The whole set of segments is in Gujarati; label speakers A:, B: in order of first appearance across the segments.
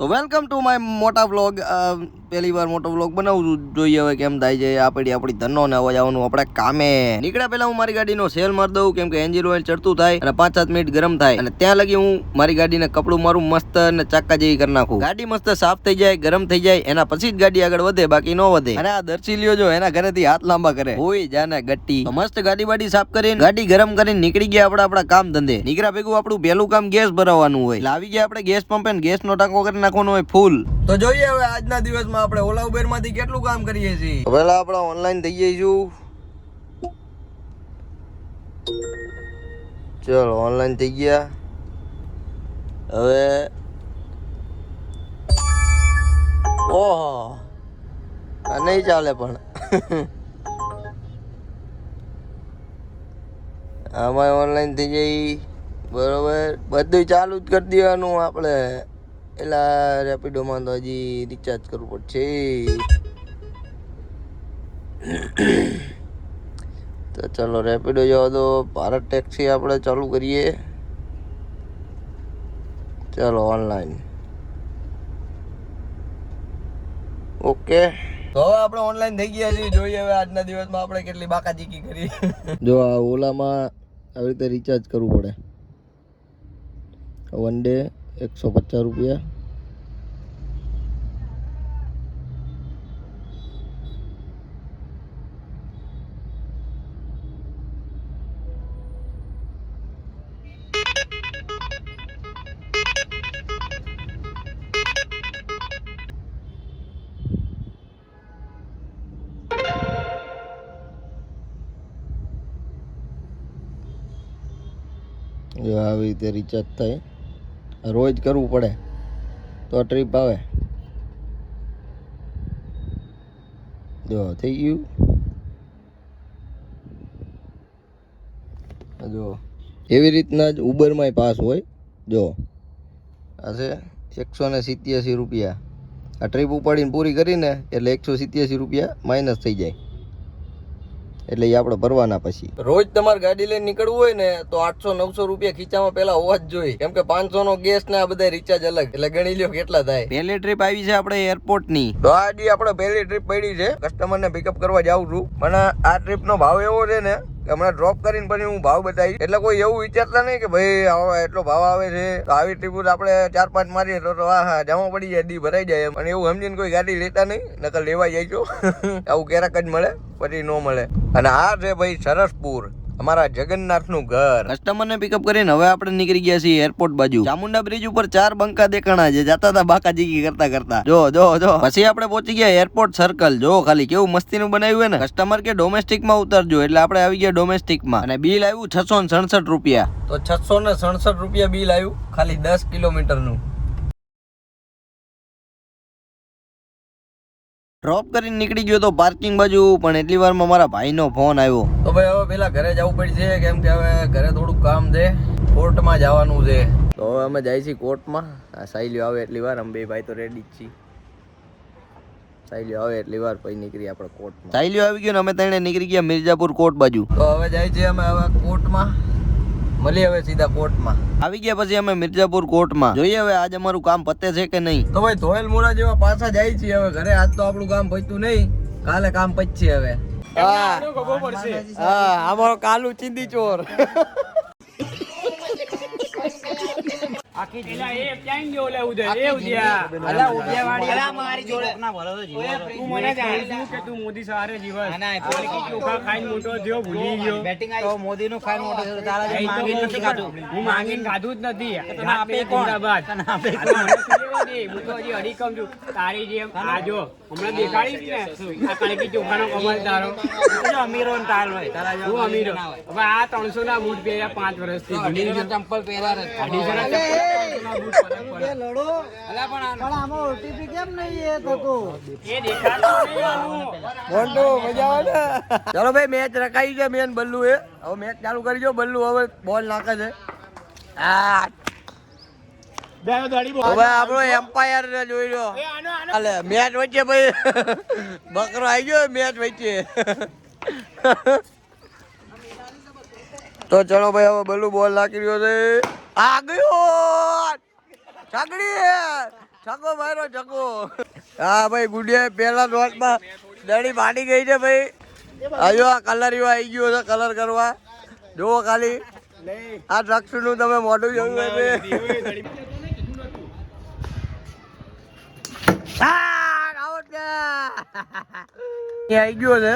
A: તો વેલકમ ટુ માય મોટા વ્લોગ. પહેલી વાર મોટો વ્લોગ બનાવું છું, જોઈએ હવે કેમ થાય છે. આપણી ધનો ને અવાજ આવવાનું આપણે કામે નીકળ્યા પહેલા હું મારી ગાડીનો સેલ મારી દઉં, કેમ કે એન્જિન ઓઇલ ચડતું થાય અને 5-7 મિનિટ ગરમ થાય, અને ત્યાં લગી હું મારી ગાડીને કપડું મારું મસ્ત અને ચાકા જેવી કરી નાખું. ગાડી મસ્ત સાફ થઈ જાય, ગરમ થઈ જાય, એના પછી જ ગાડી આગળ વધે, બાકી ન વધે. અને આ દર્શી લ્યો જો એના ઘરેથી હાથ લાંબા કરે હોય જાને ગટ્ટી. તો મસ્ત ગાડી બાડી સાફ કરીને ગાડી ગરમ કરીને નીકળી ગયા આપણા કામ ધંધે. નીકળ્યા ભેગું આપણું પહેલું કામ ગેસ ભરાવવાનું હોય. લાવી ગયા આપણે ગેસ પંપે ને ગેસ નો ટાંકો કરી નાખવાનો હોય ફૂલ. તો જોઈએ હવે આજના દિવસમાં આપણે ઓલા ઉબેર માંથી કેટલું કામ કરીએ છીએ. પહેલા આપણે ઓનલાઈન થઈ જઈશું. ચલો ઓનલાઈન થઈ ગયા. હવે ઓહો આ નહીં ચાલે પણ આમાં ઓનલાઈન થઈ જાય બરોબર. બધું ચાલુ જ કરી દેવાનું આપણે. એલા રેપિડોમાં તો હજી રિચાર્જ કરવું પડશે. તો ચાલો રેપિડો જવા દો. ભારત ટેક્સી આપણે ચાલુ કરીએ. ચાલો ઓનલાઈન ઓકે. તો હવે આપણે ઓનલાઈન થઈ ગયા છીએ. જોઈએ હવે આજના દિવસમાં આપણે કેટલી બાકાચીકી કરી. જો આ ઓલામાં આવી રીતે રિચાર્જ કરવું પડે. વન ડે 150 રૂપિયા. જો આવી રીતે રિચાર્જ થાય. રોજ કરવું પડે તો ટ્રીપ આવે. જો થઈ ગયું. જો એવી રીતના જ ઉબરમાંય પાસ હોય. જો આ છે 187 રૂપિયા. આ ટ્રીપ ઉપાડીને પૂરી કરીને એટલે 187 રૂપિયા માઇનસ થઈ જાય. એટલે એ આપણે ભરવાના. પછી રોજ તમારે ગાડી લઈને નીકળવું હોય ને તો 800-900 રૂપિયા ખીચામાં પેલા હોવા જ જોઈએ, કેમ કે 500 નો ગેસ ને આ બધા રિચાર્જ અલગ. એટલે ગણી લ્યો કેટલા થાય. પહેલી ટ્રીપ આવી છે આપણે એરપોર્ટ ની. તો આજે આપણે પહેલી ટ્રીપ પડી છે. કસ્ટમર ને પિકઅપ કરવા જાઉં છું. મને આ ટ્રીપ નો ભાવ એવો છે ને કે હમણાં ડ્રોપ કરીને પછી હું ભાવ બતાવીશ. એટલે કોઈ એવું વિચારતા નહીં કે ભાઈ એટલો ભાવ આવે છે. તો આવી ટ્રીપ આપણે 4-5 મારીએ તો હા જમા પડી જાય, દી ભરાઈ જાય. અને એવું સમજીને કોઈ ગાડી લેતા નહીં, નકર લેવા જાય છો. આવું ક્યારેક જ મળે, પછી ન મળે. અને આ છે ભાઈ સરસપુર, અમારા જગન્નાથ નું ઘર. કસ્ટમર ને પિકઅપ કરીને હવે આપણે નીકળી ગયા છીએ એરપોર્ટ બાજુ. ચામુંડા બ્રિજ ઉપર 4 બંકા દેખાણા છે. જતા હતા બાકાજીકી કરતા. જો પછી આપણે પહોંચી ગયા એરપોર્ટ સર્કલ. જો ખાલી કેવું મસ્તી નું બનાવ્યું હોય ને. કસ્ટમર કે ડોમેસ્ટિક માં ઉતરજો, એટલે આપણે આવી ગયા ડોમેસ્ટિક માં. અને બિલ આવ્યું 667 રૂપિયા. તો 667 રૂપિયા બિલ આવ્યું ખાલી 10 કિલોમીટર નું. ડ્રોપ કરીને નીકળી ગયો તો પાર્કિંગ બાજુ, પણ એટલી વારમાં મારા ભાઈનો ફોન આવ્યો. તો ભાઈ હવે પેલા ઘરે જવું પડશે, કેમ કે હવે ઘરે થોડુંક કામ છે. કોર્ટમાં જવાનું છે. તો હવે અમે જાય છીએ કોર્ટમાં. આ સાઈલીઓ આવે એટલી વાર. અમે બે ભાઈ તો રેડી જ છીએ. સાઈલીઓ આવે એટલી વાર પછી નીકળી આપણે કોર્ટમાં. સાઈલીઓ આવી ગયો ને અમે ત્રણે નીકળી ગયા મિર્જાપુર કોર્ટ બાજુ. તો હવે જાય છે અમે હવે કોર્ટમાં. મળીએ હવે સીધા કોર્ટમાં. આવી ગયા પછી અમે મિર્જાપુર કોર્ટમાં. જોઈએ હવે આજે અમારું કામ પતે છે કે નહીં. તો ભાઈ ધોયેલ મોરા જેવા પાછા જાય છે હવે ઘરે. આજ તો આપણું કામ પત્યું નહીં, કાલે કામ પતશે હવે. હા અમારો કાલુ ચીંદી ચોર.
B: મોદી નું ખાઈ મોટો હું માંગીને ખાધું જ નથી. તારી જેમ આજો હમણાં દેખાડીશ ને આ કણકી ચોખાનો કમલ તારો અમીરો તાલ હોય તારા હું અમીરો. હવે આ 300 ના બૂટ પહેર્યા 5 વર્ષથી. ચંપલ પહેર્યા 250
A: ચલો ભાઈ મેચ રખાઈ છે. મેન બલ્લુ એ હવે મેચ ચાલુ કરી દો. બલ્લુ હવે બોલ નાખે છે. હવે આપણો એમ્પાયર જોઈ લો. મેચ વચ્ચે ભાઈ બકરો આવી ગયો મેચ વચ્ચે. તો ચલો ભાઈ હવે બલ્લુ બોલ નાખી રહ્યો છે. આ ગયો છગડી છકો મારો છકો. હા ભાઈ ગુડિયા પહેલા ડોટમાં દડી ફાટી ગઈ છે ભાઈ. આજો આ કલર એવો આવી ગયો છે કલર કરવા. જુઓ ખાલી આ દ્રક્ષ નું તમે મોઢું જોયું હોય બે. આવી ગયો છે.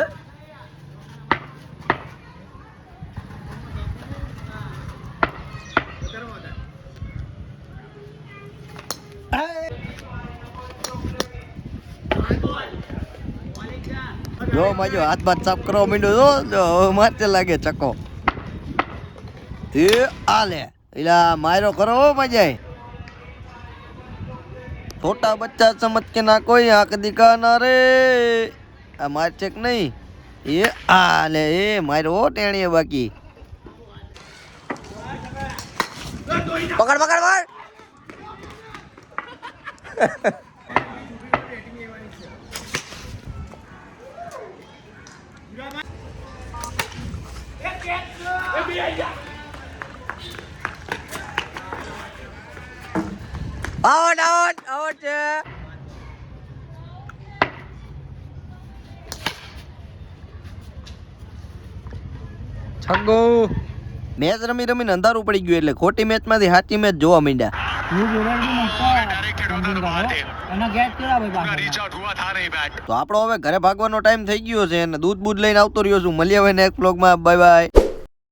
A: જો માજો હાથ બાથ સાફ કરવા માંડ્યો જો મારતે લાગે ચકો. એ આલે એલા મારો કરો મજાય. छोटा बच्चा समझ के ना कोई आंख दिखाना रे. आ मार चेक नहीं ये आले ये मारो टेणिए बाकी. पकड़ पकड़ मार. आउट आउट आउट છે. છગ્ગો. મેચ રમી રમીને અંધારું પડી ગયું એટલે ખોટી મેચમાંથી સાચી મેચ જોવા માંડ્યા. તો આપણો હવે ઘરે ભાગવાનો ટાઈમ થઈ ગયો છે અને દૂધ બૂધ લઈને આવતો રહ્યો છું. મળીએ હવે નેક્સ્ટ વ્લોગમાં. Bye bye.